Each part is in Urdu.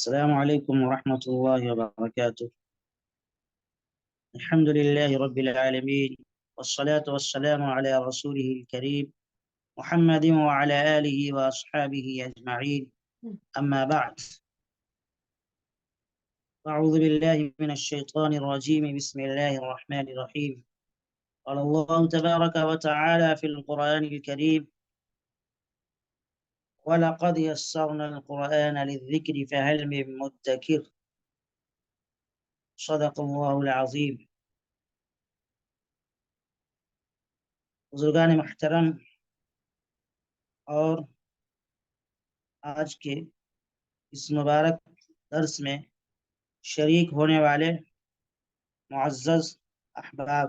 السلام عليكم ورحمة الله وبركاته. الحمد لله رب العالمين، والصلاة والسلام على رسوله الكريم محمد وعلى آله وأصحابه أجمعين. أما بعد، أعوذ بالله من الشيطان الرجيم. بسم الله الرحمن الرحيم. قال الله تبارك وتعالى في القرآن الكريم: ولقد يسرنا القرآن للذكر فهل من مدكر. صدق الله العظيم. بزرگان محترم اور آج کے اس مبارک درس میں شریک ہونے والے معزز احباب،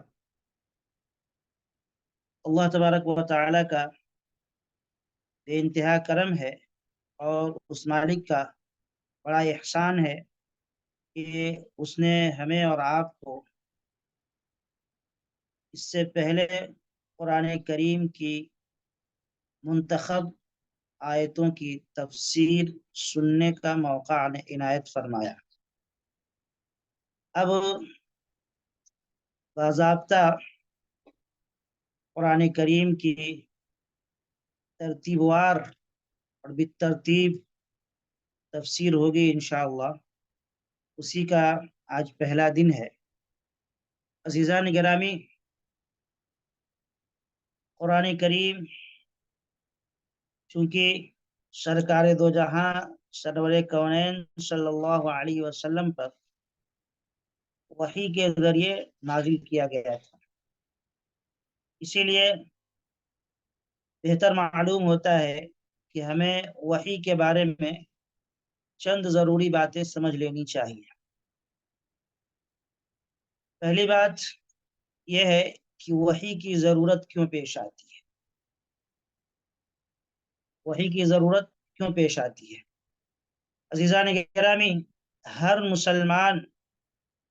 اللہ تبارک و تعالی کا بے انتہا کرم ہے اور اس مالک کا بڑا احسان ہے کہ اس نے ہمیں اور آپ کو اس سے پہلے قرآن کریم کی منتخب آیتوں کی تفسیر سننے کا موقع عنایت فرمایا۔ اب باضابطہ قرآن کریم کی ترتیب وار اور بالترتیب تفسیر ہوگی انشاءاللہ، اسی کا آج پہلا دن ہے۔ عزیزان گرامی، قرآن کریم چونکہ سرکار دو جہاں سرور کونین صلی اللہ علیہ وسلم پر وحی کے ذریعے نازل کیا گیا تھا، اسی لیے بہتر معلوم ہوتا ہے کہ ہمیں وحی کے بارے میں چند ضروری باتیں سمجھ لینی چاہیے۔ پہلی بات یہ ہے کہ وحی کی ضرورت کیوں پیش آتی ہے، وحی کی ضرورت کیوں پیش آتی ہے۔ عزیزان گرامی، ہر مسلمان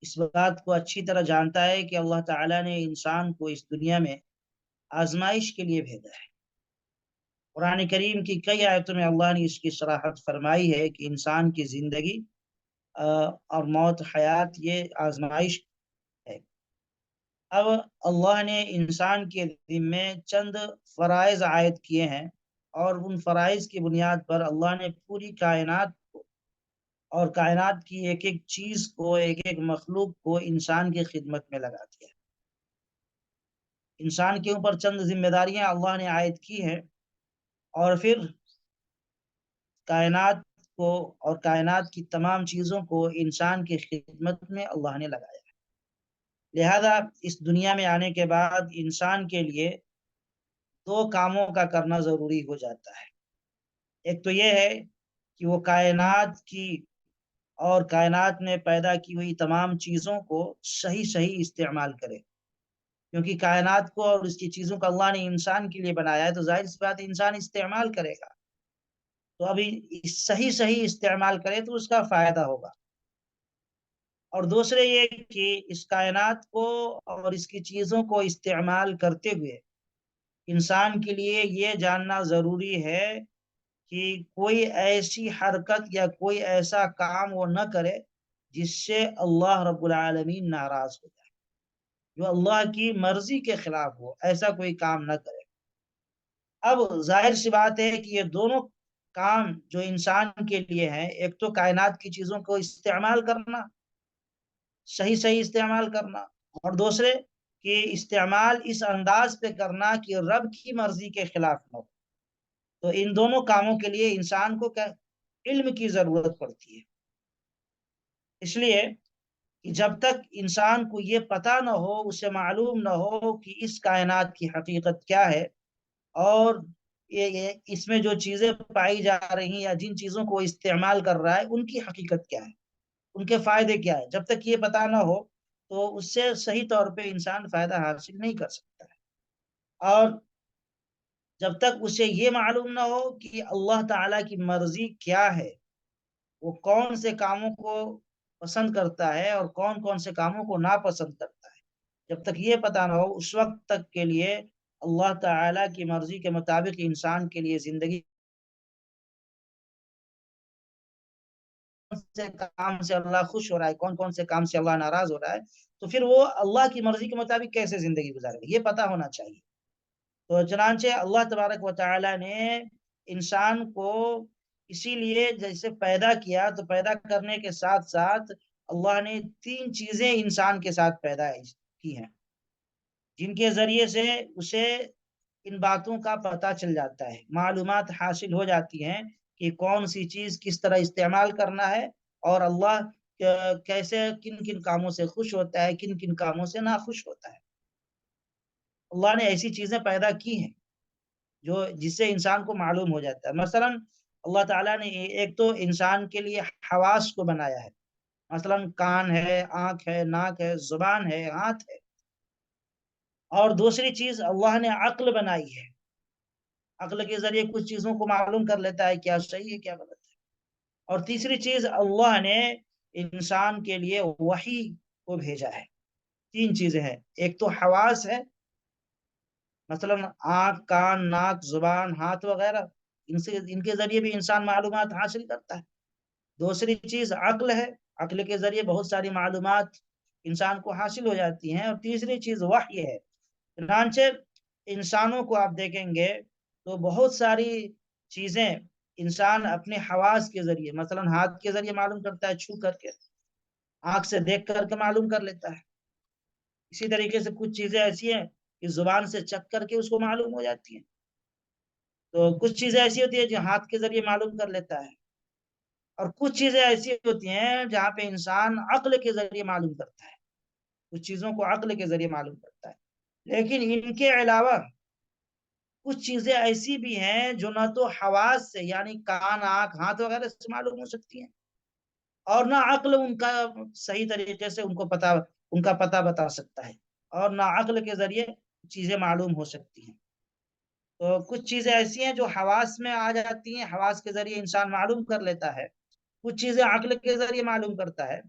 اس بات کو اچھی طرح جانتا ہے کہ اللہ تعالیٰ نے انسان کو اس دنیا میں آزمائش کے لیے بھیجا ہے۔ قرآن کریم کی کئی آیتوں میں اللہ نے اس کی صراحت فرمائی ہے کہ انسان کی زندگی اور موت حیات یہ آزمائش ہے۔ اب اللہ نے انسان کے ذمے چند فرائض عائد کیے ہیں، اور ان فرائض کی بنیاد پر اللہ نے پوری کائنات کو اور کائنات کی ایک ایک چیز کو، ایک ایک مخلوق کو انسان کی خدمت میں لگا دیا۔ انسان کے اوپر چند ذمہ داریاں اللہ نے عائد کی ہیں، اور پھر کائنات کو اور کائنات کی تمام چیزوں کو انسان کی خدمت میں اللہ نے لگایا۔ لہذا اس دنیا میں آنے کے بعد انسان کے لیے دو کاموں کا کرنا ضروری ہو جاتا ہے۔ ایک تو یہ ہے کہ وہ کائنات کی اور کائنات میں پیدا کی ہوئی تمام چیزوں کو صحیح استعمال کرے، کیونکہ کائنات کو اور اس کی چیزوں کو اللہ نے انسان کے لیے بنایا ہے، تو ظاہر سی بات انسان استعمال کرے گا، تو ابھی صحیح استعمال کرے تو اس کا فائدہ ہوگا۔ اور دوسرے یہ کہ اس کائنات کو اور اس کی چیزوں کو استعمال کرتے ہوئے انسان کے لیے یہ جاننا ضروری ہے کہ کوئی ایسی حرکت یا کوئی ایسا کام وہ نہ کرے جس سے اللہ رب العالمین ناراض ہو جائے، جو اللہ کی مرضی کے خلاف ہو، ایسا کوئی کام نہ کرے۔ اب ظاہر سی بات ہے کہ یہ دونوں کام جو انسان کے لیے ہیں، ایک تو کائنات کی چیزوں کو استعمال کرنا، صحیح استعمال کرنا، اور دوسرے کہ استعمال اس انداز پہ کرنا کہ رب کی مرضی کے خلاف نہ ہو۔ تو ان دونوں کاموں کے لیے انسان کو علم کی ضرورت پڑتی ہے۔ اس لیے کہ جب تک انسان کو یہ پتہ نہ ہو، اسے معلوم نہ ہو کہ اس کائنات کی حقیقت کیا ہے، اور اس میں جو چیزیں پائی جا رہی ہیں یا جن چیزوں کو استعمال کر رہا ہے ان کی حقیقت کیا ہے، ان کے فائدے کیا ہے، جب تک یہ پتہ نہ ہو تو اس سے صحیح طور پہ انسان فائدہ حاصل نہیں کر سکتا ہے۔ اور جب تک اسے یہ معلوم نہ ہو کہ اللہ تعالیٰ کی مرضی کیا ہے، وہ کون سے کاموں کو پسند کرتا ہے اور کون کون سے کاموں کو ناپسند کرتا ہے، جب تک یہ پتہ نہ ہو، اس وقت تک کے لیے اللہ تعالیٰ کی مرضی کے مطابق انسان کے لیے زندگی سے کام سے اللہ خوش ہو رہا ہے، کون کون سے کام سے اللہ ناراض ہو رہا ہے، تو پھر وہ اللہ کی مرضی کے مطابق کیسے زندگی گزارے گا، یہ پتہ ہونا چاہیے۔ تو چنانچہ اللہ تبارک و تعالی نے انسان کو اسی لیے جیسے پیدا کیا، تو پیدا کرنے کے ساتھ ساتھ اللہ نے 3 چیزیں انسان کے ساتھ پیدا کی ہیں، جن کے ذریعے سے اسے ان باتوں کا پتہ چل جاتا ہے، معلومات حاصل ہو جاتی ہیں کہ کون سی چیز کس طرح استعمال کرنا ہے، اور اللہ کیسے کن کن کاموں سے خوش ہوتا ہے، کن کن کاموں سے ناخوش ہوتا ہے۔ اللہ نے ایسی چیزیں پیدا کی ہیں جو جس سے انسان کو معلوم ہو جاتا ہے۔ مثلا اللہ تعالیٰ نے ایک تو انسان کے لیے حواس کو بنایا ہے، مثلا کان ہے، آنکھ ہے، ناک ہے، زبان ہے، ہاتھ ہے۔ اور دوسری چیز اللہ نے عقل بنائی ہے، عقل کے ذریعے کچھ چیزوں کو معلوم کر لیتا ہے کیا صحیح ہے کیا غلط ہے۔ اور تیسری چیز اللہ نے انسان کے لیے وحی کو بھیجا ہے۔ 3 چیزیں ہیں، ایک تو حواس ہے، مثلا آنکھ، کان، ناک، زبان، ہاتھ وغیرہ، ان کے ذریعے بھی انسان معلومات حاصل کرتا ہے۔ دوسری چیز عقل ہے، عقل کے ذریعے بہت ساری معلومات انسان کو حاصل ہو جاتی ہیں۔ اور تیسری چیز وحی ہے۔ چنانچہ انسانوں کو آپ دیکھیں گے تو بہت ساری چیزیں انسان اپنے حواس کے ذریعے، مثلا ہاتھ کے ذریعے معلوم کرتا ہے چھو کر کے، آنکھ سے دیکھ کر کے معلوم کر لیتا ہے۔ اسی طریقے سے کچھ چیزیں ایسی ہیں کہ زبان سے چکھ کر کے اس کو معلوم ہو جاتی ہیں۔ تو کچھ چیزیں ایسی ہوتی ہیں جو ہاتھ کے ذریعے معلوم کر لیتا ہے، اور کچھ چیزیں ایسی ہوتی ہیں جہاں پہ انسان عقل کے ذریعے معلوم کرتا ہے، کچھ چیزوں کو عقل کے ذریعے معلوم کرتا ہے۔ لیکن ان کے علاوہ کچھ چیزیں ایسی بھی ہیں جو نہ تو حواس سے یعنی کان، آنکھ، ہاتھ وغیرہ سے معلوم ہو سکتی ہیں، اور نہ عقل ان کا صحیح طریقے سے ان کا پتہ بتا سکتا ہے، اور نہ عقل کے ذریعے چیزیں معلوم ہو سکتی ہیں۔ تو کچھ چیزیں ایسی ہیں جو حواس میں آ جاتی ہیں، حواس کے ذریعے انسان معلوم کر لیتا ہے، کچھ چیزیں عقل کے ذریعے معلوم کرتا ہے،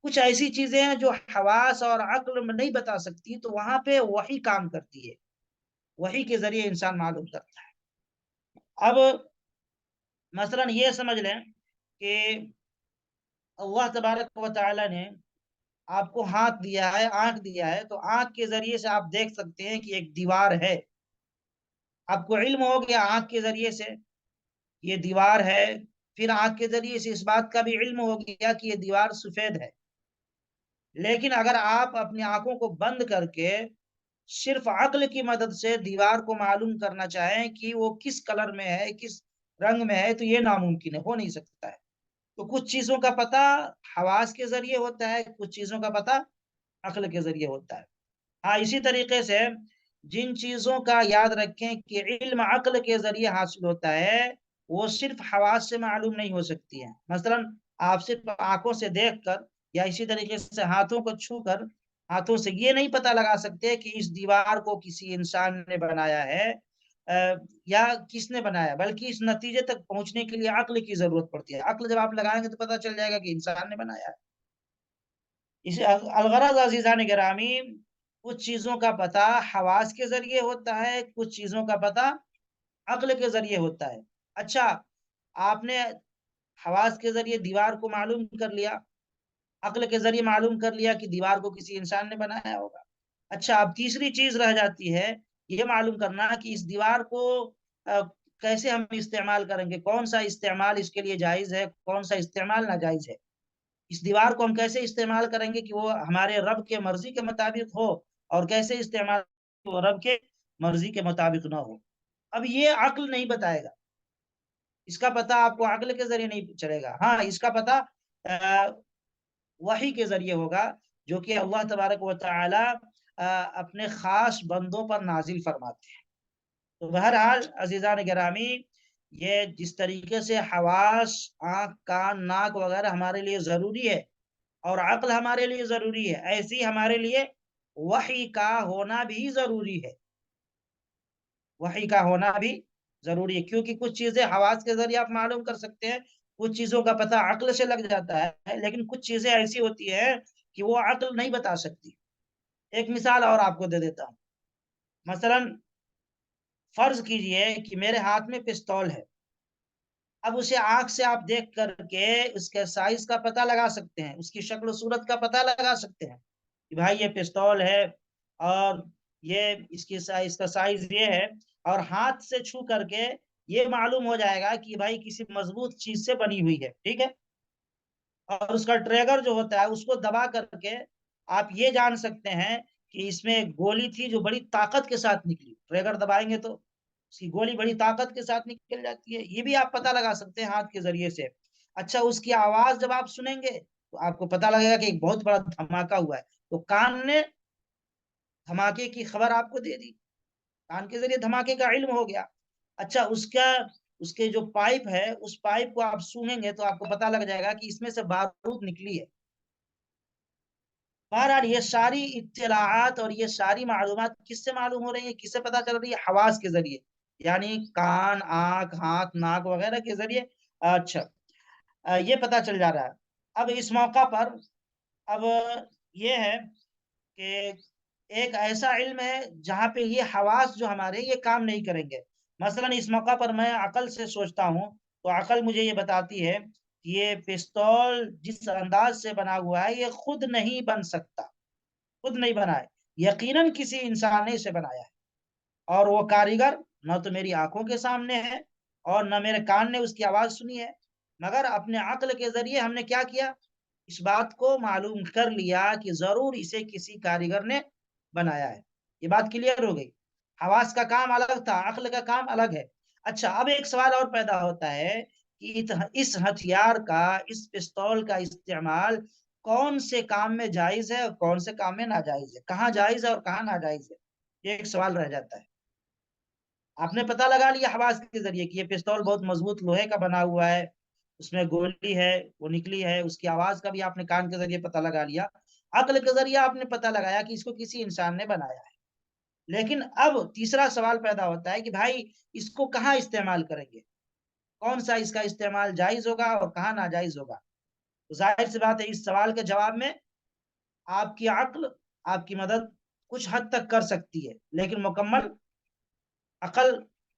کچھ ایسی چیزیں ہیں جو حواس اور عقل میں نہیں بتا سکتی، تو وہاں پہ وحی کام کرتی ہے، وحی کے ذریعے انسان معلوم کرتا ہے۔ اب مثلا یہ سمجھ لیں کہ اللہ تبارک و تعالی نے آپ کو ہاتھ دیا ہے، آنکھ دیا ہے، تو آنکھ کے ذریعے سے آپ دیکھ سکتے ہیں کہ ایک دیوار ہے، آپ کو علم ہو گیا آنکھ کے ذریعے سے یہ دیوار ہے، پھر آنکھ کے ذریعے سے اس بات کا بھی علم ہو گیا کہ یہ دیوار سفید ہے۔ لیکن اگر آپ اپنی آنکھوں کو بند کر کے صرف عقل کی مدد سے دیوار کو معلوم کرنا چاہیں کہ وہ کس کلر میں ہے، کس رنگ میں ہے، تو یہ ناممکن ہے، ہو نہیں سکتا ہے۔ تو کچھ چیزوں کا پتہ حواس کے ذریعے ہوتا ہے، کچھ چیزوں کا پتہ عقل کے ذریعے ہوتا ہے۔ ہاں، اسی طریقے سے جن چیزوں کا یاد رکھیں کہ علم عقل کے ذریعے حاصل ہوتا ہے، وہ صرف حواس سے معلوم نہیں ہو سکتی ہے۔ مثلا آپ صرف آنکھوں سے دیکھ کر یا اسی طریقے سے ہاتھوں کو چھو کر ہاتھوں سے یہ نہیں پتہ لگا سکتے کہ اس دیوار کو کسی انسان نے بنایا ہے یا کس نے بنایا، بلکہ اس نتیجے تک پہنچنے کے لیے عقل کی ضرورت پڑتی ہے۔ عقل جب آپ لگائیں گے تو پتہ چل جائے گا کہ انسان نے بنایا ہے۔ اس الغرض عزیزان گرامی، کچھ چیزوں کا پتہ حواس کے ذریعے ہوتا ہے، کچھ چیزوں کا پتہ عقل کے ذریعے ہوتا ہے۔ اچھا، آپ نے حواس کے ذریعے دیوار کو معلوم کر لیا، عقل کے ذریعے معلوم کر لیا کہ دیوار کو کسی انسان نے بنایا ہوگا۔ اچھا، اب تیسری چیز رہ جاتی ہے یہ معلوم کرنا کہ اس دیوار کو کیسے ہم استعمال کریں گے، کون سا استعمال اس کے لیے جائز ہے، کون سا استعمال ناجائز ہے۔ اس دیوار کو ہم کیسے استعمال کریں گے کہ وہ ہمارے رب کے مرضی کے مطابق ہو، اور کیسے استعمال وہ رب کے مرضی کے مطابق نہ ہو۔ اب یہ عقل نہیں بتائے گا، اس کا پتہ آپ کو عقل کے ذریعے نہیں چلے گا۔ ہاں، اس کا پتہ وحی کے ذریعے ہوگا، جو کہ اللہ تبارک و تعالی اپنے خاص بندوں پر نازل فرماتے ہیں۔ تو بہرحال عزیزان گرامی، یہ جس طریقے سے حواس، آنکھ، کان، ناک وغیرہ ہمارے لیے ضروری ہے اور عقل ہمارے لیے ضروری ہے، ایسی ہمارے لیے وحی کا ہونا بھی ضروری ہے، وحی کا ہونا بھی ضروری ہے، کیونکہ کچھ چیزیں حواس کے ذریعے آپ معلوم کر سکتے ہیں، کچھ چیزوں کا پتہ عقل سے لگ جاتا ہے، لیکن کچھ چیزیں ایسی ہوتی ہیں کہ وہ عقل نہیں بتا سکتی۔ ایک مثال اور آپ کو دے دیتا ہوں۔ مثلا فرض کیجئے کہ میرے ہاتھ میں پستول ہے، اب اسے آنکھ سے آپ دیکھ کر کے اس کے سائز کا پتہ لگا سکتے ہیں، اس کی شکل و صورت کا پتہ لگا سکتے ہیں کہ بھائی یہ پستول ہے اور یہ اس کا سائز یہ ہے، اور ہاتھ سے چھو کر کے یہ معلوم ہو جائے گا کہ بھائی کسی مضبوط چیز سے بنی ہوئی ہے، ٹھیک ہے۔ اور اس کا ٹریگر جو ہوتا ہے اس کو دبا کر کے آپ یہ جان سکتے ہیں کہ اس میں ایک گولی تھی جو بڑی طاقت کے ساتھ نکلی، ٹریگر دبائیں گے تو اس کی گولی بڑی طاقت کے ساتھ نکل جاتی ہے، یہ بھی آپ پتہ لگا سکتے ہیں ہاتھ کے ذریعے سے۔ اچھا، اس کی آواز جب آپ سنیں گے تو آپ کو پتہ لگے گا کہ ایک بہت بڑا دھماکہ ہوا ہے، تو کان نے دھماکے کی خبر آپ کو دے دی، کان کے ذریعے دھماکے کا علم ہو گیا۔ اچھا، اس کے جو پائپ ہے اس پائپ کو آپ سونگیں گے تو آپ کو پتہ لگ جائے گا کہ اس میں سے بارود نکلی ہے۔ بہرحال یہ ساری اطلاعات اور یہ ساری معلومات کس سے معلوم ہو رہی ہیں، کس سے پتہ چل رہی ہے؟ حواس کے ذریعے، یعنی کان، آنکھ، ہاتھ، ناک وغیرہ کے ذریعے۔ اچھا، یہ پتہ چل جا رہا ہے۔ اب اس موقع پر اب یہ ہے کہ ایک ایسا علم ہے جہاں پہ یہ حواس جو ہمارے یہ کام نہیں کریں گے۔ مثلا اس موقع پر میں عقل سے سوچتا ہوں تو عقل مجھے یہ بتاتی ہے کہ یہ پستول جس انداز سے بنا ہوا ہے یہ خود نہیں بن سکتا، خود نہیں بنا ہے، یقیناً کسی انسان نے اسے بنایا ہے، اور وہ کاریگر نہ تو میری آنکھوں کے سامنے ہے اور نہ میرے کان نے اس کی آواز سنی ہے، مگر اپنے عقل کے ذریعے ہم نے کیا کیا؟ اس بات کو معلوم کر لیا کہ ضرور اسے کسی کاریگر نے بنایا ہے۔ یہ بات کلیئر ہو گئی۔ حواس کا کام الگ تھا، عقل کا کام الگ ہے۔ اچھا، اب ایک سوال اور پیدا ہوتا ہے کہ اس ہتھیار کا، اس پستول کا استعمال کون سے کام میں جائز ہے اور کون سے کام میں ناجائز ہے، کہاں جائز ہے اور کہاں ناجائز ہے، یہ ایک سوال رہ جاتا ہے۔ آپ نے پتہ لگا لیا حواس کے ذریعے کہ یہ پستول بہت مضبوط لوہے کا بنا ہوا ہے، اس میں گولی ہے وہ نکلی ہے، اس کی آواز کا بھی آپ نے کان کے ذریعے پتہ لگا لیا، عقل کے ذریعے آپ نے پتہ لگایا کہ اس کو کسی انسان نے بنایا ہے۔ لیکن اب تیسرا سوال پیدا ہوتا ہے کہ بھائی اس کو کہاں استعمال کریں گے، کون سا اس کا استعمال جائز ہوگا اور کہاں ناجائز ہوگا؟ تو ظاہر سی بات ہے اس سوال کے جواب میں آپ کی عقل آپ کی مدد کچھ حد تک کر سکتی ہے، لیکن مکمل عقل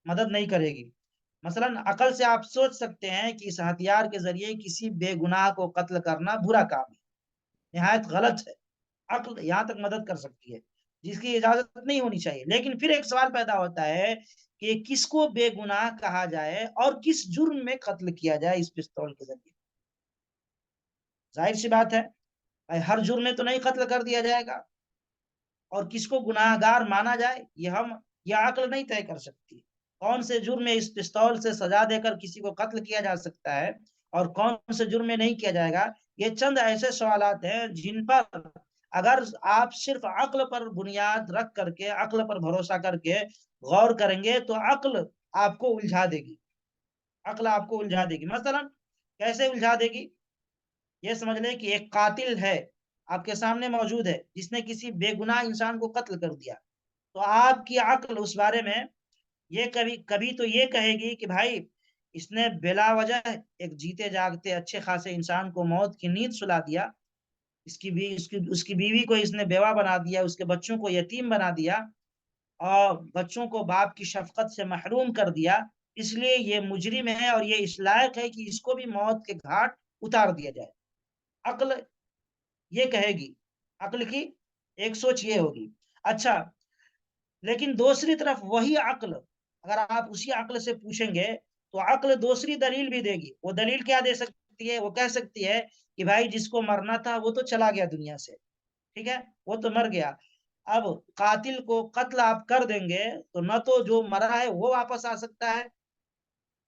مدد نہیں کرے گی۔ مثلا عقل سے آپ سوچ سکتے ہیں کہ اس ہتھیار کے ذریعے کسی بے گناہ کو قتل کرنا برا کام ہے، نہایت غلط ہے، عقل یہاں تک مدد کر سکتی ہے، جس کی اجازت نہیں ہونی چاہیے۔ لیکن پھر ایک سوال پیدا ہوتا ہے کہ کس کو بے گناہ کہا جائے اور کس جرم میں قتل کیا جائے اس پستول کے ذریعے؟ ظاہر سی بات ہے ہر جرم میں تو نہیں قتل کر دیا جائے گا، اور کس کو گناہ گار مانا جائے یہ عقل نہیں طے کر سکتی۔ کون سے جرم میں اس پستول سے سزا دے کر کسی کو قتل کیا جا سکتا ہے اور کون سے جرم میں نہیں کیا جائے گا، یہ چند ایسے سوالات ہیں جن پر اگر آپ صرف عقل پر بنیاد رکھ کر کے، عقل پر بھروسہ کر کے غور کریں گے تو عقل آپ کو الجھا دے گی، عقل آپ کو الجھا دے گی۔ مثلا کیسے الجھا دے گی؟ یہ سمجھ لیں کہ ایک قاتل ہے آپ کے سامنے موجود ہے جس نے کسی بے گناہ انسان کو قتل کر دیا، تو آپ کی عقل اس بارے میں یہ کبھی تو یہ کہے گی کہ بھائی اس نے بلا وجہ ایک جیتے جاگتے اچھے خاصے انسان کو موت کی نیند سلا دیا، اس کی بیوی کو اس نے بیوہ بنا دیا، اس کے بچوں کو یتیم بنا دیا اور بچوں کو باپ کی شفقت سے محروم کر دیا، اس لیے یہ مجرم ہے اور یہ اس لائق ہے کہ اس کو بھی موت کے گھاٹ اتار دیا جائے۔ عقل یہ کہے گی، عقل کی ایک سوچ یہ ہوگی۔ اچھا، لیکن دوسری طرف وہی عقل اگر آپ اسی عقل سے پوچھیں گے تو عقل دوسری دلیل بھی دے گی۔ وہ دلیل کیا دے سکتی ہے؟ وہ کہہ سکتی ہے کہ بھائی جس کو مرنا تھا وہ تو چلا گیا دنیا سے، ٹھیک ہے، وہ تو مر گیا، اب قاتل کو قتل آپ کر دیں گے تو نہ تو جو مرا ہے وہ واپس آ سکتا ہے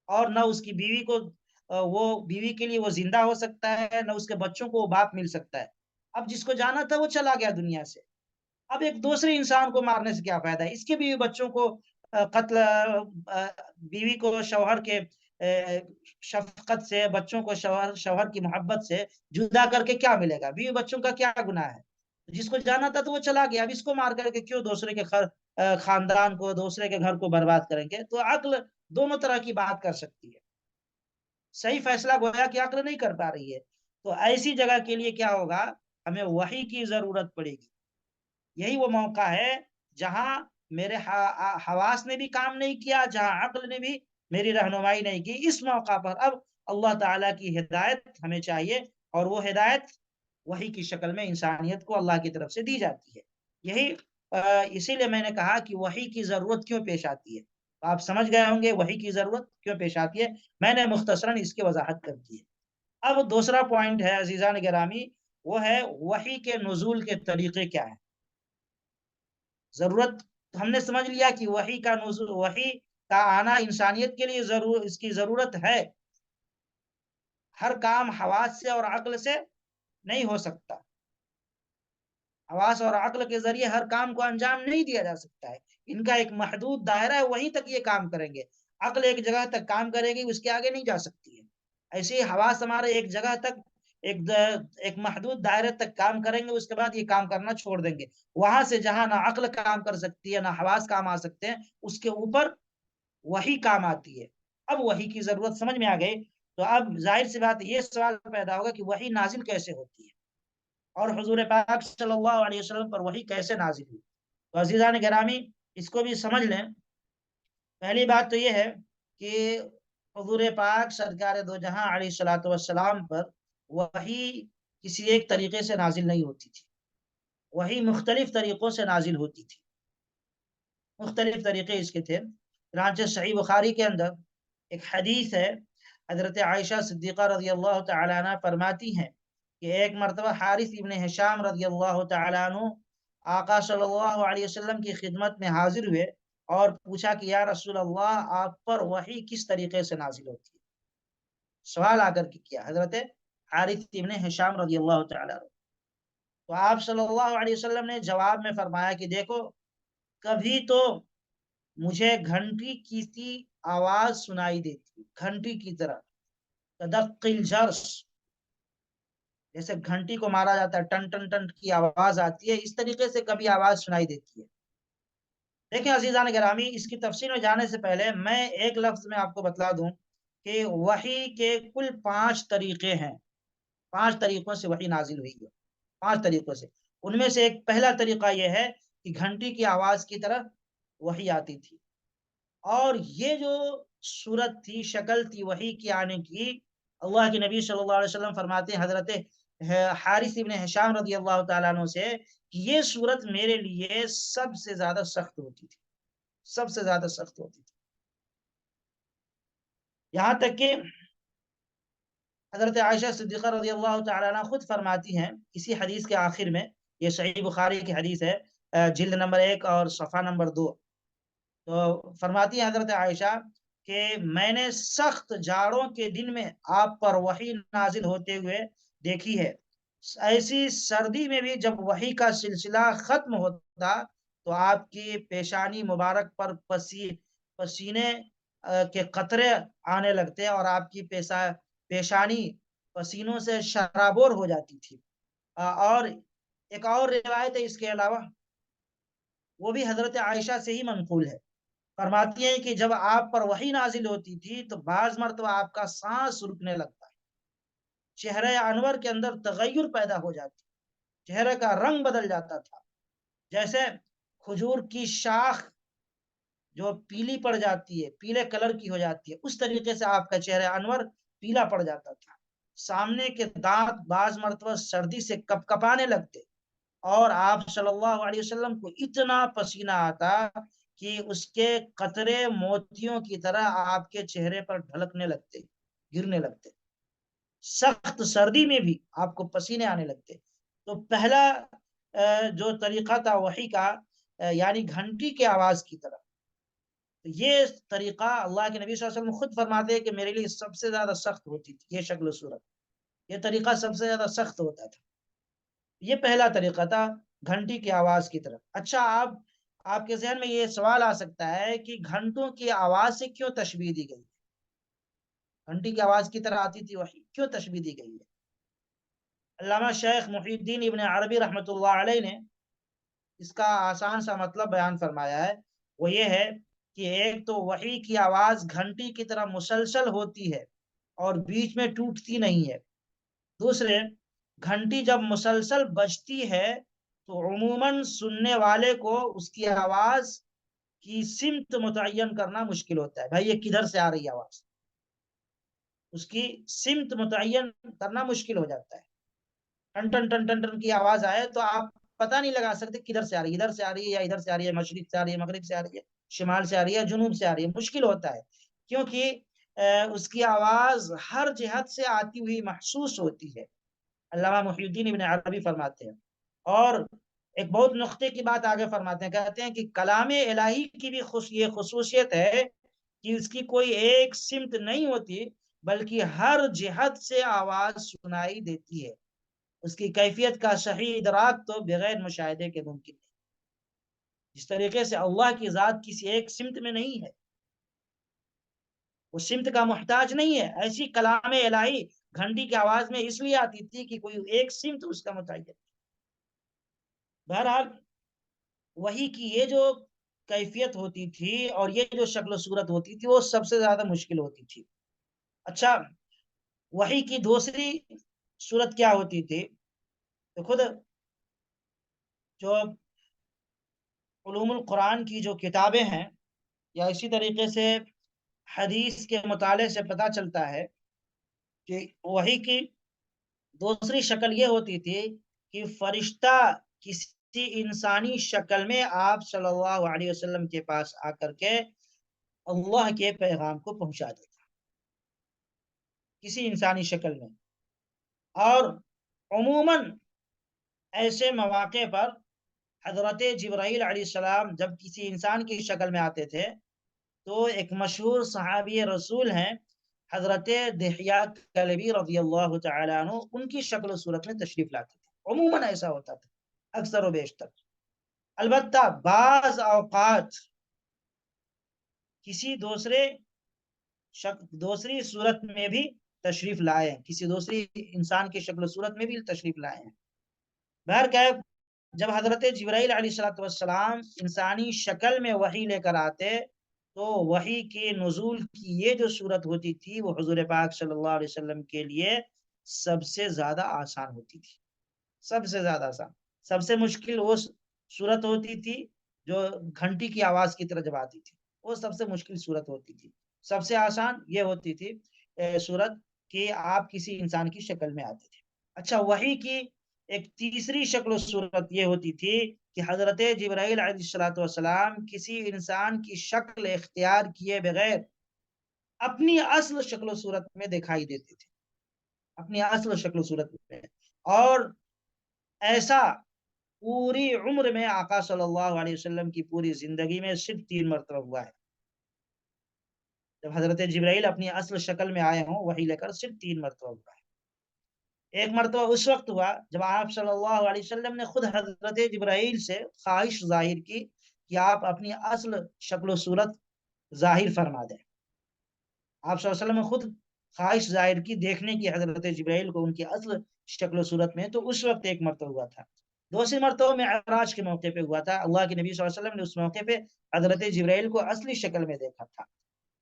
اور نہ اس کی بیوی کو وہ بیوی کے لیے وہ زندہ ہو سکتا ہے، نہ اس کے بچوں کو وہ باپ مل سکتا ہے۔ اب جس کو جانا تھا وہ چلا گیا دنیا سے، اب ایک دوسرے انسان کو مارنے سے کیا فائدہ ہے؟ اس کے بیوی بچوں کو قتل بیوی کو شوہر کے شفقت سے، بچوں کو شوہر کی محبت سے جدا کر کے کیا ملے گا؟ بیوی بچوں کا کیا گناہ ہے؟ جس کو جانا تھا تو وہ چلا گیا، اب اس کو مار کر کے کیوں دوسرے کے خاندان کو، دوسرے کے گھر کو برباد کریں گے؟ تو عقل دونوں طرح کی بات کر سکتی ہے، صحیح فیصلہ گویا کہ عقل نہیں کر پا رہی ہے۔ تو ایسی جگہ کے لیے کیا ہوگا؟ ہمیں وحی کی ضرورت پڑے گی۔ یہی وہ موقع ہے جہاں میرے حواس نے بھی کام نہیں کیا، جہاں عقل نے بھی میری رہنمائی نہیں کی. اس موقع پر اب اللہ تعالیٰ کی ہدایت ہمیں چاہیے، اور وہ ہدایت وحی کی شکل میں انسانیت کو اللہ کی طرف سے دی جاتی ہے. یہی اسی لیے میں نے کہا کہ وحی کی ضرورت کیوں پیش آتی ہے. آپ سمجھ گئے ہوں گے وحی کی ضرورت کیوں پیش آتی ہے. میں نے مختصراً اس کی وضاحت کر دی ہے. اب دوسرا پوائنٹ ہے عزیزان گرامی، وہ ہے وحی کے نزول کے طریقے کیا ہیں. ضرورت ہم نے سمجھ لیا کہ وحی کا نزول، وحی کا آنا انسانیت کے لیے اس کی ضرورت ہے. ہر کام حواس سے اور عقل سے نہیں ہو سکتا. حواس اور عقل کے ذریعے ہر کام کو انجام نہیں دیا جا سکتا ہے. ان کا ایک محدود دائرہ ہے، وہیں تک یہ کام کریں گے. عقل ایک جگہ تک کام کرے گی، اس کے آگے نہیں جا سکتی ہے. ایسے ہی حواس ہمارے ایک جگہ تک، ایک محدود دائرے تک کام کریں گے، اس کے بعد یہ کام کرنا چھوڑ دیں گے. وہاں سے جہاں نہ عقل کام کر سکتی ہے نہ حواس کام آ سکتے ہیں، اس کے اوپر وہی کام آتی ہے. اب وہی کی ضرورت سمجھ میں آ گئی. تو اب ظاہر سی بات یہ سوال پیدا ہوگا کہ وحی نازل کیسے ہوتی ہے، اور حضور پاک صلی اللہ علیہ وسلم پر وحی کیسے نازل ہوئی. تو عزیزان گرامی اس کو بھی سمجھ لیں. پہلی بات تو یہ ہے کہ حضور پاک سرکار دو جہاں علیہ الصلوۃ والسلام پر وحی کسی ایک طریقے سے نازل نہیں ہوتی تھی. وحی مختلف طریقوں سے نازل ہوتی تھی. مختلف طریقے اس کے تھے. چنانچہ صحیح بخاری کے اندر ایک حدیث ہے، حضرت عائشہ صدیقہ رضی اللہ تعالی عنہ فرماتی ہیں کہ ایک مرتبہ حارث ابن ہشام رضی اللہ تعالی عنہ آقا صلی اللہ علیہ وسلم کی خدمت میں حاضر ہوئے اور پوچھا کہ یا رسول اللہ، آپ پر وحی کس طریقے سے نازل ہوتی ہے. سوال آ کر کے کیا حضرت حارث ابن ہشام رضی اللہ تعالی عنہ. تو آپ صلی اللہ علیہ وسلم نے جواب میں فرمایا کہ دیکھو، کبھی تو مجھے گھنٹی کی سی آواز سنائی دیتی، گھنٹی کی طرح، تدق الجرس، جیسے گھنٹی کو مارا جاتا ہے، ٹن ٹن ٹن کی آواز آتی ہے، اس طریقے سے کبھی آواز سنائی دیتی ہے. دیکھیں عزیزان گرامی، اس کی تفصیل میں جانے سے پہلے میں ایک لفظ میں آپ کو بتلا دوں کہ وحی کے کل 5 طریقے ہیں. 5 طریقوں سے وحی نازل ہوئی ہے. 5 طریقوں سے. ان میں سے ایک پہلا طریقہ یہ ہے کہ گھنٹی کی آواز کی طرح وحی آتی تھی. اور یہ جو صورت تھی، شکل تھی وحی کی آنے کی، اللہ کے نبی صلی اللہ علیہ وسلم فرماتے ہیں حضرت حارث ابن ہشام رضی اللہ تعالیٰ عنہ سے کہ یہ صورت میرے لیے سب سے زیادہ سخت ہوتی تھی، سب سے زیادہ سخت ہوتی تھی. یہاں تک کہ حضرت عائشہ صدیقہ رضی اللہ تعالیٰ عنہ خود فرماتی ہیں اسی حدیث کے آخر میں، یہ صحیح بخاری کی حدیث ہے، جلد نمبر 1 اور صفحہ نمبر 2. تو فرماتی ہیں حضرت عائشہ کہ میں نے سخت جاڑوں کے دن میں آپ پر وحی نازل ہوتے ہوئے دیکھی ہے. ایسی سردی میں بھی جب وحی کا سلسلہ ختم ہوتا تو آپ کی پیشانی مبارک پر پسینے کے قطرے آنے لگتے اور آپ کی پیشانی پسینوں سے شرابور ہو جاتی تھی. اور ایک اور روایت ہے اس کے علاوہ، وہ بھی حضرت عائشہ سے ہی منقول ہے. فرماتی ہیں کہ جب آپ پر وحی نازل ہوتی تھی تو بعض مرتبہ آپ کا سانس رکنے لگتا ہے، چہرہ انور کے اندر تغیر پیدا ہو جاتی، چہرے کا رنگ بدل جاتا تھا، جیسے کھجور کی شاخ جو پیلی پڑ جاتی ہے، پیلے کلر کی ہو جاتی ہے، اس طریقے سے آپ کا چہرہ انور پیلا پڑ جاتا تھا. سامنے کے دانت بعض مرتبہ سردی سے کپ کپانے لگتے، اور آپ صلی اللہ علیہ وسلم کو اتنا پسینہ آتا کہ اس کے قطرے موتیوں کی طرح آپ کے چہرے پر ڈھلکنے لگتے، گرنے لگتے. سخت سردی میں بھی آپ کو پسینے آنے لگتے. تو پہلا جو طریقہ تھا وحی کا، یعنی گھنٹی کی آواز کی طرح، یہ طریقہ اللہ کے نبی صلی اللہ علیہ وسلم خود فرماتے ہیں کہ میرے لیے سب سے زیادہ سخت ہوتی تھی یہ شکل و صورت، یہ طریقہ سب سے زیادہ سخت ہوتا تھا. یہ پہلا طریقہ تھا گھنٹی کی آواز کی طرف. اچھا، آپ کے ذہن میں یہ سوال آ سکتا ہے کہ گھنٹوں کی آواز سے کیوں تشبیہ دی گئی؟ گھنٹی کی آواز کی طرح آتی تھی وحی، کیوں تشبیہ دی گئی ہے؟ علامہ شیخ محی الدین ابن عربی رحمۃ اللہ علیہ نے اس کا آسان سا مطلب بیان فرمایا ہے. وہ یہ ہے کہ ایک تو وحی کی آواز گھنٹی کی طرح مسلسل ہوتی ہے اور بیچ میں ٹوٹتی نہیں ہے. دوسرے، گھنٹی جب مسلسل بجتی ہے تو عموماً سننے والے کو اس کی آواز کی سمت متعین کرنا مشکل ہوتا ہے. بھائی یہ کدھر سے آ رہی ہے آواز، اس کی سمت متعین کرنا مشکل ہو جاتا ہے. ٹن ٹن ٹن ٹن ٹن کی آواز آئے تو آپ پتہ نہیں لگا سکتے کدھر سے آ رہی ہے، ادھر سے آ رہی ہے یا ادھر سے آ رہی ہے، مشرق سے آ رہی ہے، مغرب سے آ رہی ہے، شمال سے آ رہی ہے، جنوب سے آ رہی ہے. مشکل ہوتا ہے کیونکہ اس کی آواز ہر جہت سے آتی ہوئی محسوس ہوتی ہے. علامہ محی الدین ابن عربی فرماتے ہیں، اور ایک بہت نقطے کی بات آگے فرماتے ہیں، کہتے ہیں کہ کلام الہی کی بھی یہ خصوصیت ہے کہ اس کی کوئی ایک سمت نہیں ہوتی بلکہ ہر جہت سے آواز سنائی دیتی ہے. اس کی کیفیت کا صحیح ادراک تو بغیر مشاہدے کے ممکن نہیں. جس طریقے سے اللہ کی ذات کسی ایک سمت میں نہیں ہے، وہ سمت کا محتاج نہیں ہے، ایسی کلام الہی گھنٹی کی آواز میں اس لیے آتی تھی کہ کوئی ایک سمت اس کا متعین. بہرحال وحی کی یہ جو کیفیت ہوتی تھی اور یہ جو شکل و صورت ہوتی تھی وہ سب سے زیادہ مشکل ہوتی تھی. اچھا، وحی کی دوسری صورت کیا ہوتی تھی؟ تو خود جو علوم القرآن کی جو کتابیں ہیں یا اسی طریقے سے حدیث کے مطالعے سے پتہ چلتا ہے کہ وحی کی دوسری شکل یہ ہوتی تھی کہ فرشتہ کسی انسانی شکل میں آپ صلی اللہ علیہ وسلم کے پاس آ کر کے اللہ کے پیغام کو پہنچا دیتا کسی انسانی شکل میں. اور عموماً ایسے مواقع پر حضرت جبرائیل علیہ السلام جب کسی انسان کی شکل میں آتے تھے تو ایک مشہور صحابی رسول ہیں حضرت دحیہ کلبی رضی اللہ تعالی عنہ، ان کی شکل و صورت میں تشریف لاتے تھے. عموماً ایسا ہوتا تھا، اکثر و بیشتر. البتہ بعض اوقات کسی دوسری صورت میں بھی تشریف لائے ہیں، کسی دوسری انسان کی شکل و صورت میں بھی تشریف لائے ہیں. بہرکیف جب حضرت جبرائیل علیہ السلام انسانی شکل میں وحی لے کر آتے تو وحی کے نزول کی یہ جو صورت ہوتی تھی وہ حضور پاک صلی اللہ علیہ وسلم کے لیے سب سے زیادہ آسان ہوتی تھی. سب سے زیادہ آسان. سب سے مشکل وہ صورت ہوتی تھی جو گھنٹی کی آواز کی طرح جب آتی تھی، وہ سب سے مشکل صورت ہوتی تھی. سب سے آسان یہ ہوتی تھی صورت کہ آپ کسی انسان کی شکل میں آتے تھے. اچھا، وحی کی ایک تیسری شکل و صورت یہ ہوتی تھی کہ حضرت جبرائیل علیہ السلام کسی انسان کی شکل اختیار کیے بغیر اپنی اصل شکل و صورت میں دکھائی دیتے تھے، اپنی اصل شکل و صورت میں. اور ایسا پوری عمر میں آقا صلی اللہ علیہ وسلم کی پوری زندگی میں صرف 3 مرتبہ ہوا ہے جب حضرت جبرائیل اپنی اصل شکل میں آئے ہوں وحی لے کر. صرف 3 مرتبہ ہوا ہے. ایک مرتبہ اس وقت ہوا جب آپ صلی اللہ علیہ وسلم نے خود حضرت جبرائیل سے خواہش ظاہر کی کہ آپ اپنی اصل شکل و صورت ظاہر فرما دیں. آپ صلی اللہ علیہ وسلم نے خود خواہش ظاہر کی دیکھنے کی حضرت جبرائیل کو ان کی اصل شکل و صورت میں. تو اس وقت ایک مرتبہ ہوا تھا. دوسری مرتبہ معراج کے موقع پہ ہوا تھا. اللہ کے نبی صلی اللہ علیہ وسلم نے اس موقع پہ حضرت جبرائیل کو اصلی شکل میں دیکھا تھا.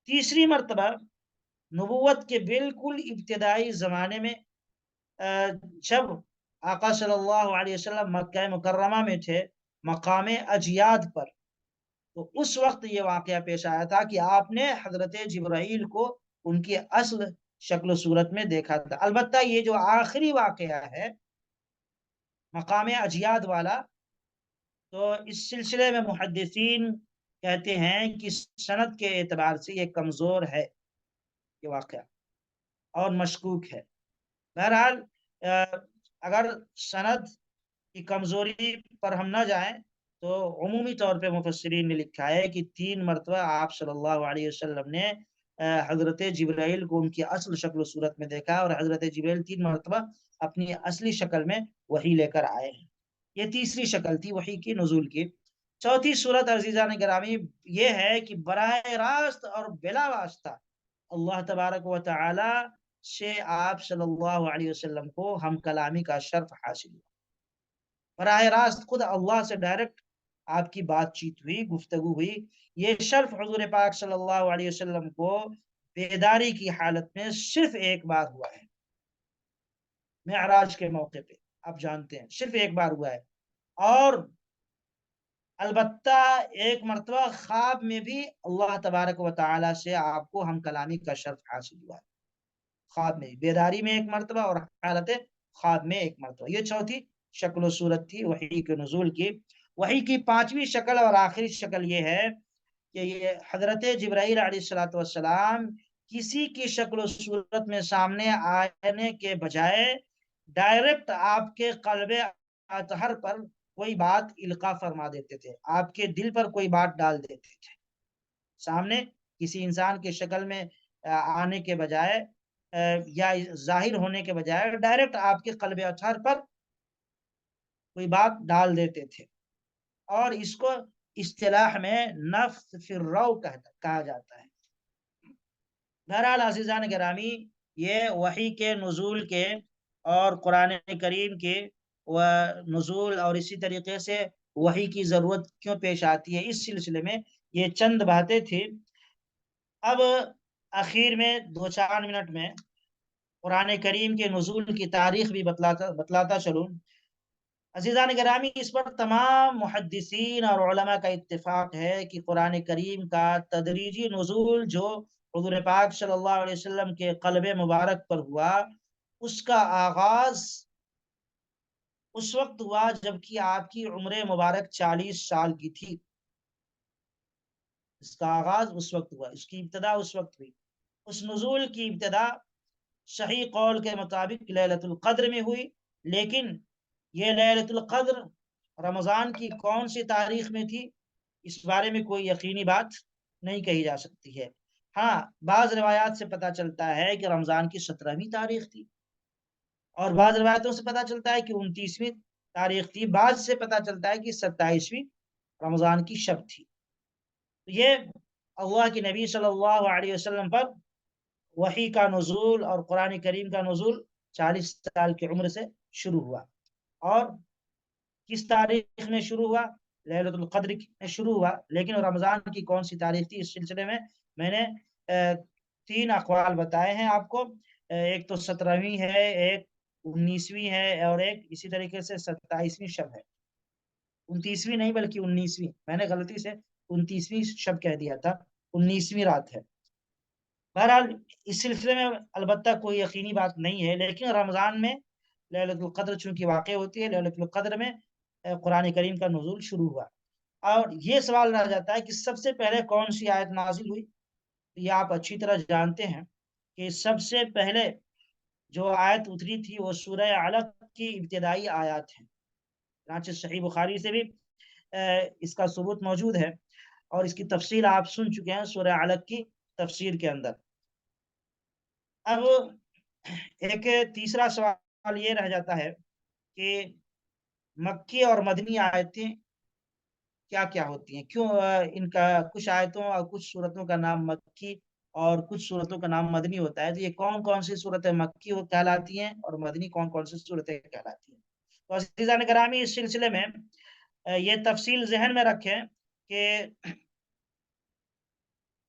تیسری مرتبہ نبوت کے بالکل ابتدائی زمانے میں جب آقا صلی اللہ علیہ وسلم مکہ مکرمہ میں تھے مقام اجیاد پر، تو اس وقت یہ واقعہ پیش آیا تھا کہ آپ نے حضرت جبرائیل کو ان کی اصل شکل و صورت میں دیکھا تھا. البتہ یہ جو آخری واقعہ ہے مقام اجیاد والا، تو اس سلسلے میں محدثین کہتے ہیں کہ سند کے اعتبار سے یہ کمزور ہے یہ واقعہ اور مشکوک ہے. بہرحال اگر سند کی کمزوری پر ہم نہ جائیں تو عمومی طور پہ مفسرین نے لکھا ہے کہ 3 مرتبہ آپ صلی اللہ علیہ وسلم نے حضرت جبرائیل کو ان کی اصل شکل و صورت میں دیکھا اور حضرت جبرائیل 3 مرتبہ اپنی اصلی شکل میں وحی لے کر آئے ہیں. یہ تیسری شکل تھی وحی کی نزول کی. چوتھی صورت عزیزان گرامی یہ ہے کہ براہ راست اور بلا واسطہ اللہ تبارک و تعالی سے آپ صلی اللہ علیہ وسلم کو ہم کلامی کا شرف حاصل ہوا. براہ راست خود اللہ سے ڈائریکٹ آپ کی بات چیت ہوئی، گفتگو ہوئی. یہ شرف حضور پاک صلی اللہ علیہ وسلم کو بیداری کی حالت میں صرف ایک بار ہوا ہے، معراج کے موقع پہ. آپ جانتے ہیں صرف ایک بار ہوا ہے. اور البتہ ایک مرتبہ خواب میں بھی اللہ تبارک و تعالی سے آپ کو ہم کلامی کا شرف حاصل ہوا، خواب میں، بیداری میں ایک مرتبہ اور حالت خواب میں ایک مرتبہ۔ یہ چوتھی شکل و صورت تھی وحی کے نزول کی۔ وحی کی پانچویں شکل اور آخری شکل یہ ہے کہ یہ حضرت جبرائیل علیہ الصلوۃ والسلام کسی کی شکل و صورت میں سامنے آنے کے بجائے ڈائریکٹ آپ کے قلب اطہر پر کوئی بات القا فرما دیتے تھے، آپ کے دل پر کوئی بات ڈال دیتے تھے، سامنے کسی انسان کی شکل میں آنے کے بجائے یا ظاہر ہونے کے بجائے ڈائریکٹ آپ کے قلب اطہر پر کوئی بات ڈال دیتے تھے، اور اس کو اصطلاح میں نفس فی الروع کہا جاتا ہے۔ بہرحال عزیزان گرامی، یہ وحی کے نزول کے اور قرآن کریم کے نزول اور اسی طریقے سے وحی کی ضرورت کیوں پیش آتی ہے، اس سلسلے میں یہ چند باتیں تھی۔ اب اخیر میں 2-4 منٹ میں قرآن کریم کے نزول کی تاریخ بھی بتلاتا چلوں۔ عزیزان گرامی، اس پر تمام محدثین اور علماء کا اتفاق ہے کہ قرآن کریم کا تدریجی نزول جو حضور پاک صلی اللہ علیہ وسلم کے قلب مبارک پر ہوا، اس کا آغاز اس وقت ہوا جبکہ آپ کی عمر مبارک 40 سال کی تھی۔ اس کا آغاز اس وقت ہوا، اس کی ابتدا اس وقت ہوئی۔ اس نزول کی ابتدا صحیح قول کے مطابق لیلۃ القدر میں ہوئی، لیکن یہ لیلۃ القدر رمضان کی کون سی تاریخ میں تھی، اس بارے میں کوئی یقینی بات نہیں کہی جا سکتی ہے۔ ہاں، بعض روایات سے پتہ چلتا ہے کہ رمضان کی 17ویں تاریخ تھی، اور بعض روایتوں سے پتہ چلتا ہے کہ 29ویں تاریخ تھی، بعض سے پتہ چلتا ہے کہ 27ویں رمضان کی شب تھی۔ یہ اللہ کے نبی صلی اللہ علیہ وسلم پر وحی کا نزول اور قرآن کریم کا نزول 40 سال کی عمر سے شروع ہوا، اور کس تاریخ میں شروع ہوا؟ لیلۃ القدر میں شروع ہوا، لیکن رمضان کی کون سی تاریخ تھی، اس سلسلے میں نے 3 اقوال بتائے ہیں آپ کو۔ ایک تو 17ویں ہے، ایک 19ویں ہے، اور ایک اسی طریقے سے 27ویں شب ہے۔ 29ویں نہیں بلکہ 19ویں، میں نے غلطی سے 29ویں شب کہہ دیا تھا، 19ویں رات ہے۔ بہرحال اس سلسلے میں البتہ کوئی یقینی بات نہیں ہے، لیکن رمضان میں لیلۃ القدر چونکہ واقع ہوتی ہے، لیلۃ القدر میں قرآن کریم کا نزول شروع ہوا۔ اور یہ سوال رہ جاتا ہے کہ سب سے پہلے کون سی آیت نازل ہوئی؟ یہ آپ اچھی طرح جانتے ہیں کہ سب سے پہلے جو آیت اتری تھی وہ سورہ علق کی ابتدائی آیات ہیں، چنانچہ صحیح بخاری سے بھی اس کا ثبوت موجود ہے، اور اس کی تفصیل آپ سن چکے ہیں سورہ علق کی تفسیر کے اندر۔ اب ایک تیسرا سوال یہ رہ جاتا ہے کہ مکی اور مدنی آیتیں کیا کیا ہوتی ہیں، کیوں ان کا کچھ آیتوں اور کچھ صورتوں کا نام مکی اور کچھ صورتوں کا نام مدنی ہوتا ہے، تو یہ کون کون سی صورتیں مکی کہلاتی ہیں اور مدنی کون کون سی صورتیں کہلاتی ہیں؟ تو عزیزان گرامی، اس سلسلے میں یہ تفصیل ذہن میں رکھیں کہ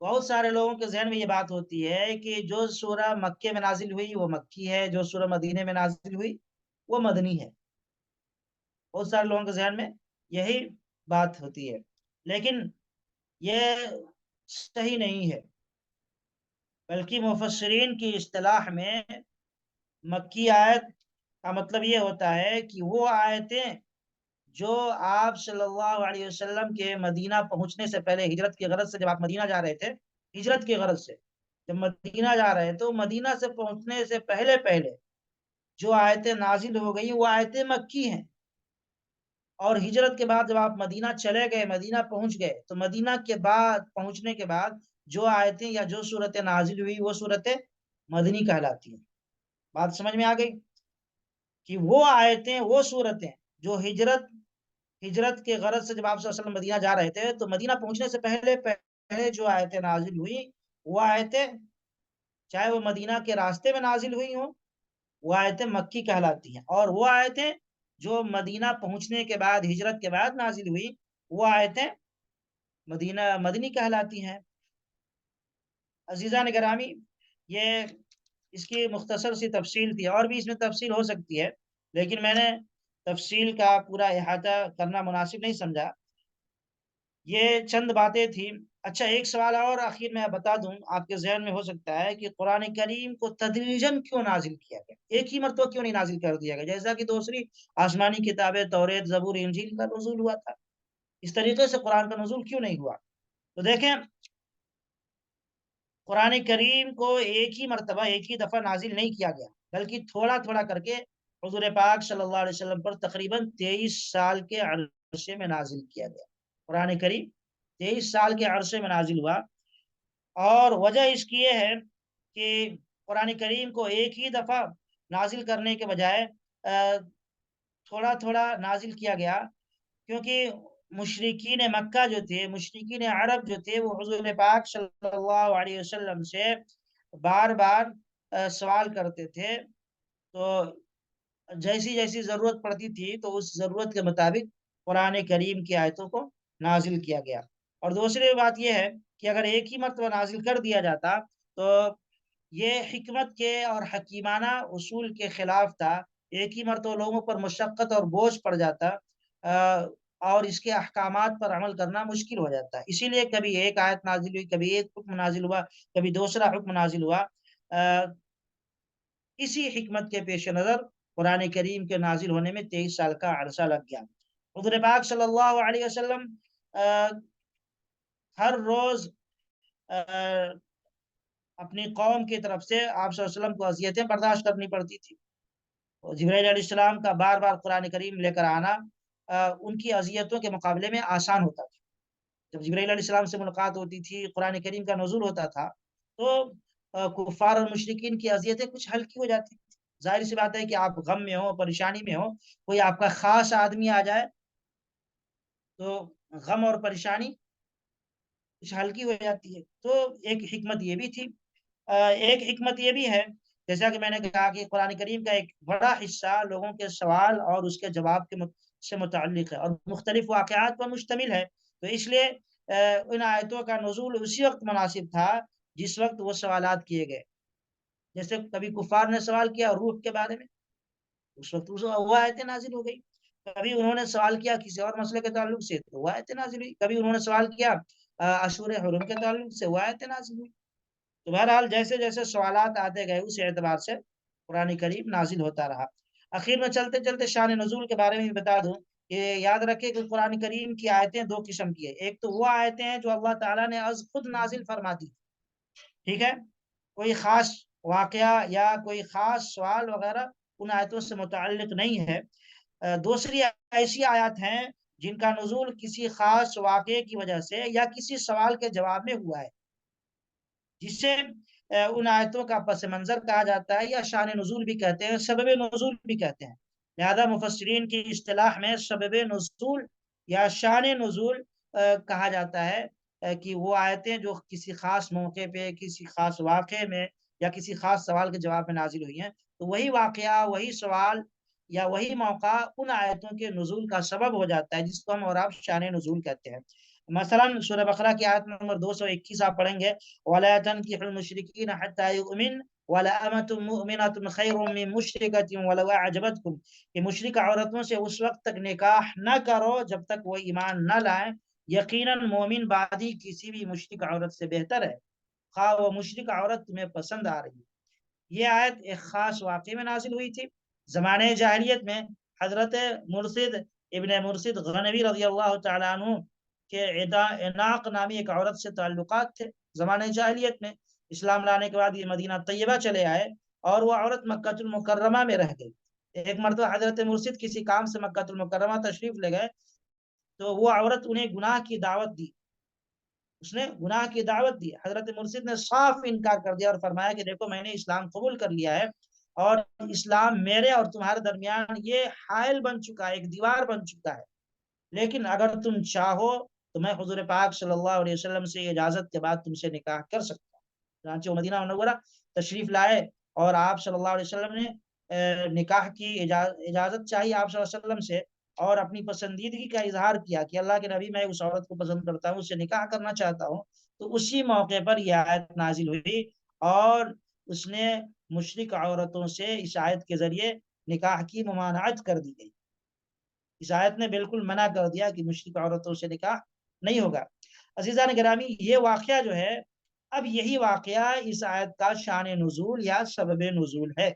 بہت سارے لوگوں کے ذہن میں یہ بات ہوتی ہے کہ جو سورہ مکے میں نازل ہوئی وہ مکی ہے، جو سورہ مدینے میں نازل ہوئی وہ مدنی ہے۔ بہت سارے لوگوں کے ذہن میں یہی بات ہوتی ہے، لیکن یہ صحیح نہیں ہے، بلکہ مفسرین کی اصطلاح میں مکی آیت کا مطلب یہ ہوتا ہے کہ وہ آیتیں جو آپ صلی اللہ علیہ وسلم کے مدینہ پہنچنے سے پہلے، ہجرت کی غرض سے جب آپ مدینہ جا رہے تھے، ہجرت کی غرض سے جب مدینہ جا رہے تو مدینہ سے پہنچنے سے پہلے پہلے جو آیتیں نازل ہو گئی وہ آیتیں مکی ہیں، اور ہجرت کے بعد جب آپ مدینہ چلے گئے، مدینہ پہنچ گئے، تو مدینہ کے بعد پہنچنے کے بعد جو آیتیں یا جو صورتیں نازل ہوئی وہ صورتیں مدنی کہلاتی ہیں۔ بات سمجھ میں آ گئی کہ وہ آیتیں، وہ صورتیں جو ہجرت کے غرض سے جب آپ صلی اللہ علیہ وسلم مدینہ جا رہے تھے تو مدینہ پہنچنے سے پہلے جو آیتیں نازل ہوئی وہ آیتیں، چاہے وہ مدینہ کے راستے میں نازل ہوئی ہوں، وہ آیتیں مکی کہلاتی ہیں، اور وہ آیتیں جو مدینہ پہنچنے کے بعد، ہجرت کے بعد نازل ہوئی، وہ آیتیں مدنی کہلاتی ہیں۔ عزیزان گرامی، یہ اس کی مختصر سی تفصیل تھی، اور بھی اس میں تفصیل ہو سکتی ہے، لیکن میں نے تفصیل کا پورا احاطہ کرنا مناسب نہیں سمجھا۔ یہ چند باتیں تھیں۔ اچھا ایک سوال اور آخر میں بتا دوں، آپ کے ذہن میں ہو سکتا ہے کہ قرآن کریم کو تدریجاً کیوں نازل کیا گیا، ایک ہی مرتبہ کیوں نہیں نازل کر دیا گیا، جیسا کہ دوسری آسمانی کتابیں توریت، زبور، انجیل کا نزول ہوا تھا، اس طریقے سے قرآن کا نزول کیوں نہیں ہوا؟ تو دیکھیں، قرآن کریم کو ایک ہی مرتبہ ایک ہی دفعہ نازل نہیں کیا گیا، بلکہ تھوڑا تھوڑا کر کے حضور پاک صلی اللہ علیہ وسلم پر تقریباً 23 سال کے عرصے میں نازل کیا گیا۔ قرآن کریم 23 سال کے عرصے میں نازل ہوا، اور وجہ اس کی یہ ہے کہ قرآن کریم کو ایک ہی دفعہ نازل کرنے کے بجائے تھوڑا تھوڑا نازل کیا گیا، کیونکہ مشرقین مکہ جو تھے، مشرقین عرب جو تھے، وہ حضور پاک صلی اللہ علیہ وسلم سے بار بار سوال کرتے تھے، تو جیسی جیسی ضرورت پڑتی تھی تو اس ضرورت کے مطابق قرآن کریم کی آیتوں کو نازل کیا گیا۔ اور دوسری بات یہ ہے کہ اگر ایک ہی مرتبہ نازل کر دیا جاتا تو یہ حکمت کے اور حکیمانہ اصول کے خلاف تھا، ایک ہی مرتبہ لوگوں پر مشقت اور بوجھ پڑ جاتا، اور اس کے احکامات پر عمل کرنا مشکل ہو جاتا ہے۔ اسی لیے کبھی ایک آیت نازل ہوئی، کبھی ایک حکم نازل ہوا، کبھی دوسرا حکم نازل ہوا۔ اسی حکمت کے پیش نظر قرآن کریم کے نازل ہونے میں 23 سال کا عرصہ لگ گیا۔ حضور پاک صلی اللہ علیہ وسلم ہر روز اپنی قوم کی طرف سے آپ صلی اللہ علیہ وسلم کو اذیتیں برداشت کرنی پڑتی تھی۔ جبرائیل علیہ السلام کا بار بار قرآن کریم لے کر آنا ان کی اذیتوں کے مقابلے میں آسان ہوتا تھا۔ جب جبرائیل علیہ السلام سے ملاقات ہوتی تھی، قرآن کریم کا نزول ہوتا تھا، تو کفار اور مشرکین کی اذیتیں کچھ ہلکی ہو جاتی تھی۔ ظاہر سی بات ہے کہ آپ غم میں ہو، پریشانی میں ہو، کوئی آپ کا خاص آدمی آ جائے تو غم اور پریشانی کچھ ہلکی ہو جاتی ہے۔ تو ایک حکمت یہ بھی تھی، ایک حکمت یہ بھی ہے، جیسا کہ میں نے کہا کہ قرآن کریم کا ایک بڑا حصہ لوگوں کے سوال اور اس کے جواب سے متعلق ہے اور مختلف واقعات پر مشتمل ہے، تو اس لیے ان آیتوں کا نزول اسی وقت مناسب تھا جس وقت وہ سوالات کیے گئے۔ جیسے کبھی کفار نے سوال کیا روح کے بارے میں، اس وقت وہ آیتیں نازل ہو گئی۔ کبھی انہوں نے سوال کیا کسی اور مسئلے کے تعلق سے تو وہ آیتیں نازل ہوئی، کبھی انہوں نے سوال کیا اشور حرم کے تعلق سے، وہ آیتیں نازل ہوئی۔ تو بہرحال جیسے جیسے سوالات آتے گئے اس اعتبار سے قرآن کریم نازل ہوتا رہا۔ اخیر میں چلتے چلتے شان نزول کے بارے میں بتا دوں کہ یاد رکھے کہ قرآن کریم کی آیتیں دو قسم کی ہے۔ ایک تو وہ آیتیں ہیں جو اللہ تعالیٰ نے از خود نازل فرما دی، ٹھیک ہے، کوئی خاص واقعہ یا کوئی خاص سوال وغیرہ ان آیتوں سے متعلق نہیں ہے۔ دوسری ایسی آیات ہیں جن کا نزول کسی خاص واقعے کی وجہ سے یا کسی سوال کے جواب میں ہوا ہے، جسے ان آیتوں کا پس منظر کہا جاتا ہے، یا شان نزول بھی کہتے ہیں، سبب نزول بھی کہتے ہیں۔ لہذا مفسرین کی اصطلاح میں سبب نزول یا شان نزول کہا جاتا ہے کہ وہ آیتیں جو کسی خاص موقع پہ، کسی خاص واقعے میں یا کسی خاص سوال کے جواب میں نازل ہوئی ہیں، تو وہی واقعہ، وہی سوال یا وہی موقع ان آیتوں کے نزول کا سبب ہو جاتا ہے، جس کو ہم اور آپ شان نزول کہتے ہیں۔ مثلا سورہ بقرہ کی آیت نمبر 221 آپ پڑھیں گے، وَلَا تَنْكِحُوا الْمُشْرِكِينَ حَتَّى يُؤْمِنُوا وَلَأَمَةٌ مُؤْمِنَةٌ خَيْرٌ مِّن مُّشْرِكَةٍ وَلَوْ أَعْجَبَتْكُمْ، کہ مشرک عورتوں سے اس وقت تک نکاح نہ کرو جب تک وہ ایمان نہ لائیں، یقیناً مومن بادی کسی بھی مشرک عورت سے بہتر ہے، خواہ وہ مشرک عورت تمہیں پسند آ رہی ہے۔ یہ آیت ایک خاص واقعے میں نازل ہوئی تھی۔ زمانے جاہلیت میں حضرت مرشد ابن مرشد غنوی رضی اللہ تعالیٰ عنہ کے عناق نامی ایک عورت سے تعلقات تھے زمانے جاہلیت میں۔ اسلام لانے کے بعد یہ مدینہ طیبہ چلے آئے اور وہ عورت مکہ المکرمہ میں رہ گئی۔ ایک مرتبہ حضرت مرشد کسی کام سے مکہ المکرمہ تشریف لے گئے تو وہ عورت انہیں گناہ کی دعوت دی، اس نے گناہ کی دعوت دی۔ حضرت مرشد نے صاف انکار کر دیا اور فرمایا کہ دیکھو میں نے اسلام قبول کر لیا ہے، اور اسلام میرے اور تمہارے درمیان یہ حائل بن چکا ہے، ایک دیوار بن چکا ہے، لیکن اگر تم چاہو تو میں حضور پاک صلی اللہ علیہ وسلم سے اجازت کے بعد تم سے نکاح کر سکتا ہوں۔ چنانچہ وہ مدینہ منورہ تشریف لائے اور آپ صلی اللہ علیہ وسلم نے نکاح کی اجازت چاہی آپ صلی اللہ علیہ وسلم سے، اور اپنی پسندیدگی کا اظہار کیا کہ اللہ کے نبی میں اس عورت کو پسند کرتا ہوں، اس سے نکاح کرنا چاہتا ہوں۔ تو اسی موقع پر یہ آیت نازل ہوئی اور اس نے مشرک عورتوں سے اس آیت کے ذریعے نکاح کی ممانعت کر دی گئی۔ اس آیت نے بالکل منع کر دیا کہ مشرک عورتوں سے نکاح نہیں ہوگا۔ عزیزان گرامی، یہ واقعہ جو ہے، اب یہی واقعہ اس آیت کا شان نزول یا سبب نزول ہے۔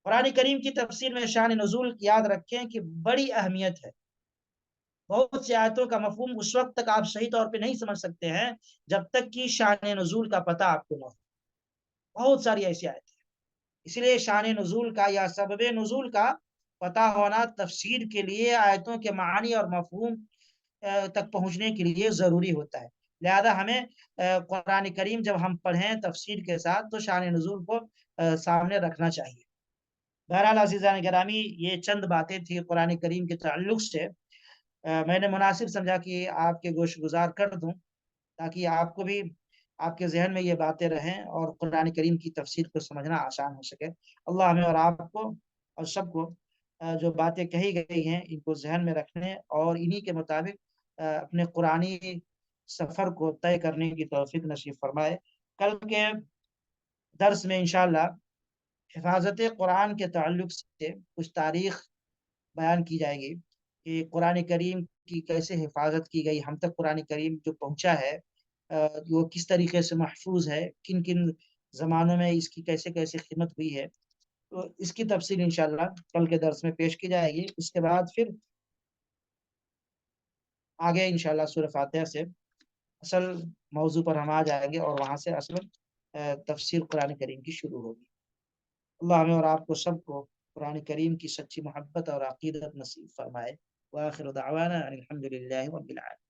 قرآن کریم کی تفسیر میں شان نزول یاد رکھیں کہ بڑی اہمیت ہے۔ بہت سی آیتوں کا مفہوم اس وقت تک آپ صحیح طور پہ نہیں سمجھ سکتے ہیں جب تک کہ شان نزول کا پتہ آپ کو نہ ہو۔ بہت ساری ایسی آیتیں ہیں، اس لیے شان نزول کا یا سبب نزول کا پتہ ہونا تفسیر کے لیے آیتوں کے معانی اور مفہوم تک پہنچنے کے لیے ضروری ہوتا ہے۔ لہذا ہمیں قرآن کریم جب ہم پڑھیں تفسیر کے ساتھ تو شان نزول کو سامنے رکھنا چاہیے۔ بہرحال عزیزان گرامی، یہ چند باتیں تھی قرآن کریم کے تعلق سے، میں نے مناسب سمجھا کہ آپ کے گوش گزار کر دوں، تاکہ آپ کو بھی آپ کے ذہن میں یہ باتیں رہیں اور قرآن کریم کی تفسیر کو سمجھنا آسان ہو سکے۔ اللہ ہمیں اور آپ کو اور سب کو جو باتیں کہی گئی ہیں ان کو ذہن میں رکھنے اور انہی کے مطابق اپنے قرآنی سفر کو طے کرنے کی توفیق نصیب فرمائے۔ کل کے درس میں انشاءاللہ حفاظت قرآن کے تعلق سے کچھ تاریخ بیان کی جائے گی کہ قرآن کریم کی کیسے حفاظت کی گئی، ہم تک قرآن کریم جو پہنچا ہے وہ کس طریقے سے محفوظ ہے، کن کن زمانوں میں اس کی کیسے کیسے خدمت ہوئی ہے، تو اس کی تفصیل انشاءاللہ کل کے درس میں پیش کی جائے گی۔ اس کے بعد پھر آگے انشاءاللہ سورہ فاتحہ سے اصل موضوع پر ہم آ جائیں گے اور وہاں سے اصل تفسیر قرآن کریم کی شروع ہوگی۔ اللہ ہمیں اور آپ کو سب کو قرآن کریم کی سچی محبت اور عقیدت نصیب فرمائے۔ وآخر دعوانا ان الحمد للہ رب العالمین۔